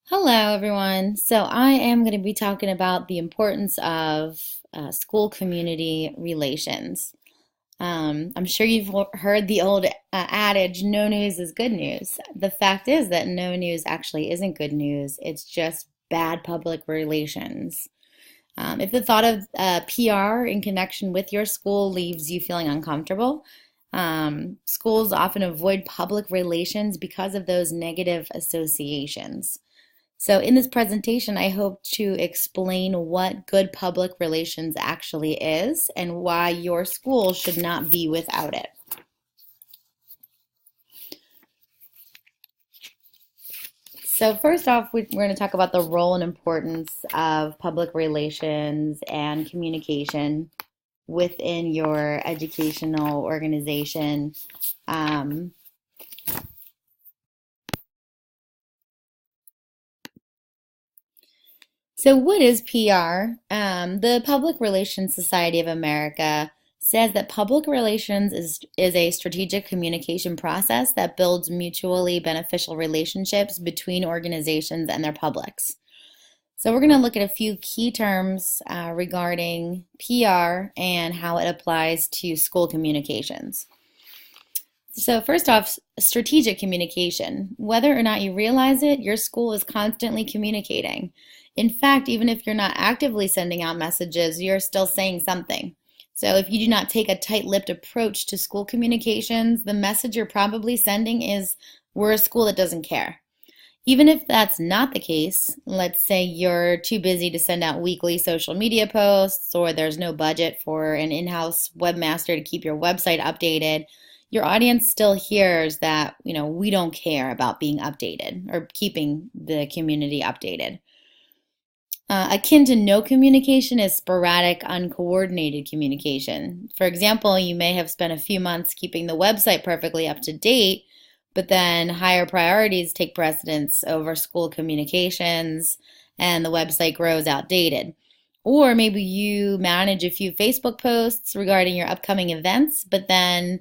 Hello, everyone. So, I am going to be talking about the importance of school community relations. I'm sure you've heard the old adage, no news is good news. The fact is that no news actually isn't good news, it's just bad public relations. If the thought of PR in connection with your school leaves you feeling uncomfortable, schools often avoid public relations because of those negative associations. So, in this presentation, I hope to explain what good public relations actually is and why your school should not be without it. So, first off, we're going to talk about the role and importance of public relations and communication within your educational organization. Um, So, what is PR? The Public Relations Society of America says that public relations is a strategic communication process that builds mutually beneficial relationships between organizations and their publics. So, we're going to look at a few key terms regarding PR and how it applies to school communications. So, first off, strategic communication. Whether or not you realize it, your school is constantly communicating. In fact, even if you're not actively sending out messages, you're still saying something. So, if you do not take a tight lipped approach to school communications, the message you're probably sending is, we're a school that doesn't care. Even if that's not the case, let's say you're too busy to send out weekly social media posts, or there's no budget for an in house webmaster to keep your website updated, your audience still hears that, we don't care about being updated or keeping the community updated. Akin to no communication is sporadic, uncoordinated communication. For example, you may have spent a few months keeping the website perfectly up to date, but then higher priorities take precedence over school communications and the website grows outdated. Or maybe you manage a few Facebook posts regarding your upcoming events, but then,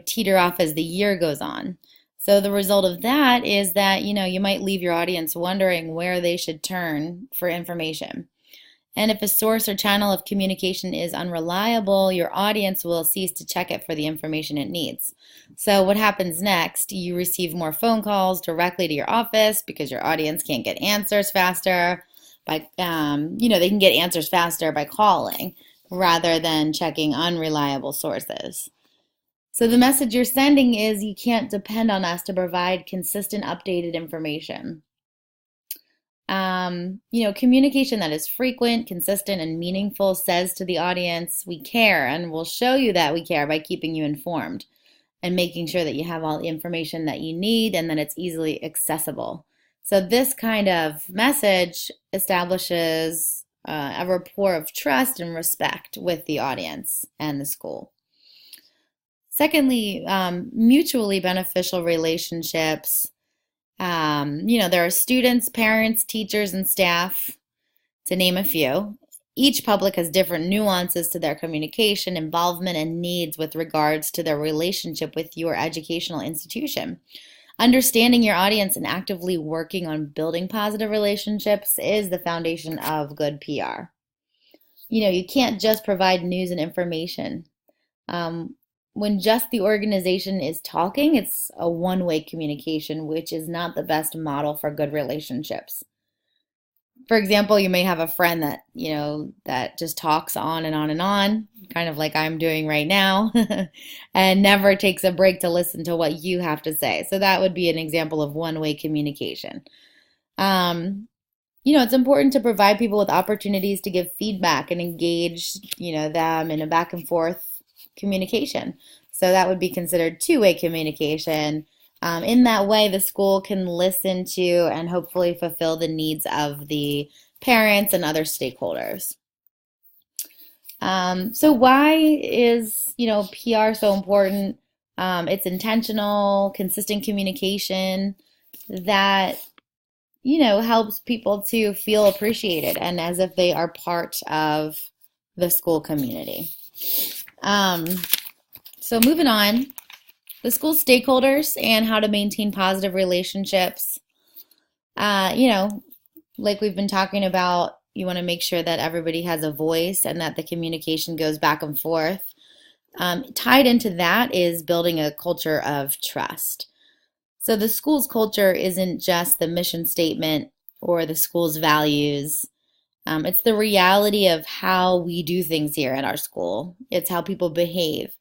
teeter off as the year goes on. So the result of that is that, you might leave your audience wondering where they should turn for information. And if a source or channel of communication is unreliable, your audience will cease to check it for the information it needs. So what happens next? You receive more phone calls directly to your office because your audience can't get answers faster they can get answers faster by calling rather than checking unreliable sources. So the message you're sending is you can't depend on us to provide consistent, updated information. Communication that is frequent, consistent, and meaningful says to the audience, we care, and we'll show you that we care by keeping you informed and making sure that you have all the information that you need and that it's easily accessible. So this kind of message establishes a rapport of trust and respect with the audience and the school. Secondly, mutually beneficial relationships. There are students, parents, teachers, and staff, to name a few. Each public has different nuances to their communication, involvement, and needs with regards to their relationship with your educational institution. Understanding your audience and actively working on building positive relationships is the foundation of good PR. You can't just provide news and information. When just the organization is talking, it's a one-way communication, which is not the best model for good relationships. For example, you may have a friend that, that just talks on and on and on, kind of like I'm doing right now, and never takes a break to listen to what you have to say. So that would be an example of one-way communication. It's important to provide people with opportunities to give feedback and engage, them in a back and forth communication. So that would be considered two-way communication. In that way, the school can listen to and hopefully fulfill the needs of the parents and other stakeholders. So why is, PR so important? It's intentional, consistent communication that, helps people to feel appreciated and as if they are part of the school community. So moving on, the school stakeholders and how to maintain positive relationships. You know, like we've been talking about, you want to make sure that everybody has a voice and that the communication goes back and forth. Tied into that is building a culture of trust. So the school's culture isn't just the mission statement or the school's values. It's the reality of how we do things here at our school. It's how people behave.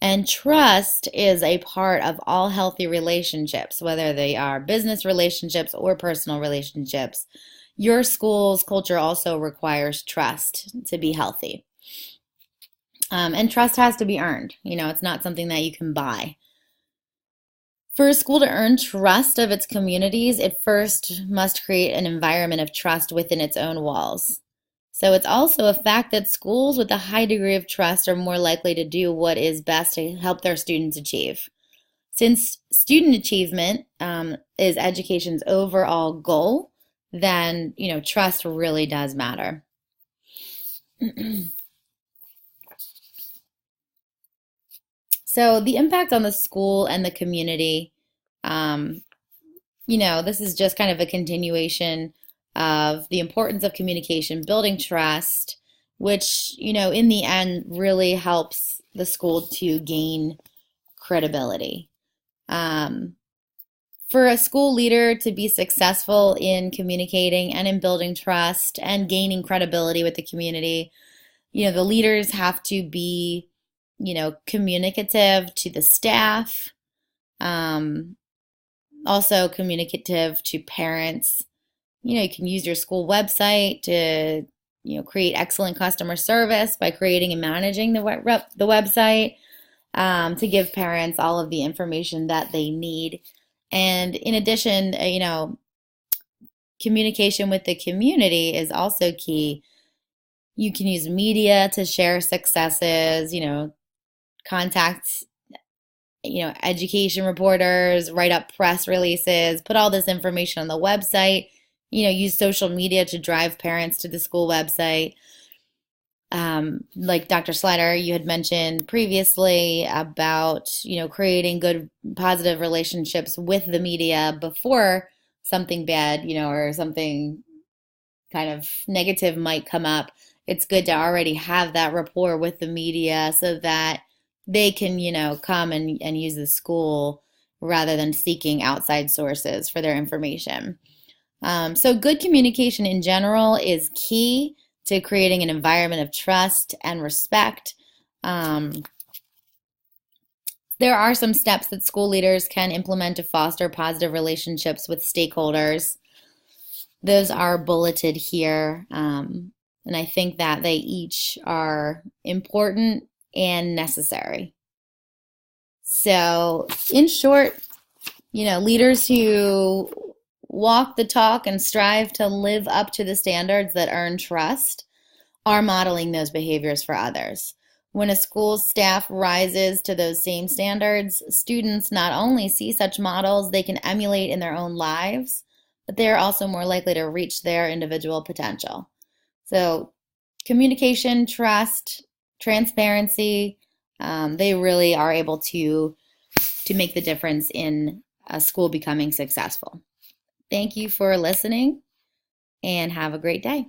And trust is a part of all healthy relationships, whether they are business relationships or personal relationships. Your school's culture also requires trust to be healthy. And trust has to be earned. It's not something that you can buy. For a school to earn trust of its communities, it first must create an environment of trust within its own walls. So it's also a fact that schools with a high degree of trust are more likely to do what is best to help their students achieve. Since student achievement is education's overall goal, then trust really does matter. So the impact on the school and the community, um, this is just kind of a continuation of the importance of communication, building trust, which, in the end really helps the school to gain credibility. Um, for a school leader to be successful in communicating and in building trust and gaining credibility with the community, the leaders have to be, communicative to the staff, um, also communicative to parents. You can use your school website to, create excellent customer service by creating and managing the website, to give parents all of the information that they need. And in addition, communication with the community is also key. You can use media to share successes, contact, education reporters, write up press releases, put all this information on the website, use social media to drive parents to the school website. Like Dr. Slider, you had mentioned previously about, creating good, positive relationships with the media before something bad, or something kind of negative might come up. It's good to already have that rapport with the media so that they can, come and use the school rather than seeking outside sources for their information. So good communication in general is key to creating an environment of trust and respect. There are some steps that school leaders can implement to foster positive relationships with stakeholders. Those are bulleted here, and I think that they each are important and necessary. So, in short, leaders who walk the talk and strive to live up to the standards that earn trust are modeling those behaviors for others. When a school's staff rises to those same standards, students not only see such models they can emulate in their own lives, but they are also more likely to reach their individual potential. So, communication, trust, transparency, they really are able to make the difference in a school becoming successful. Thank you for listening and have a great day.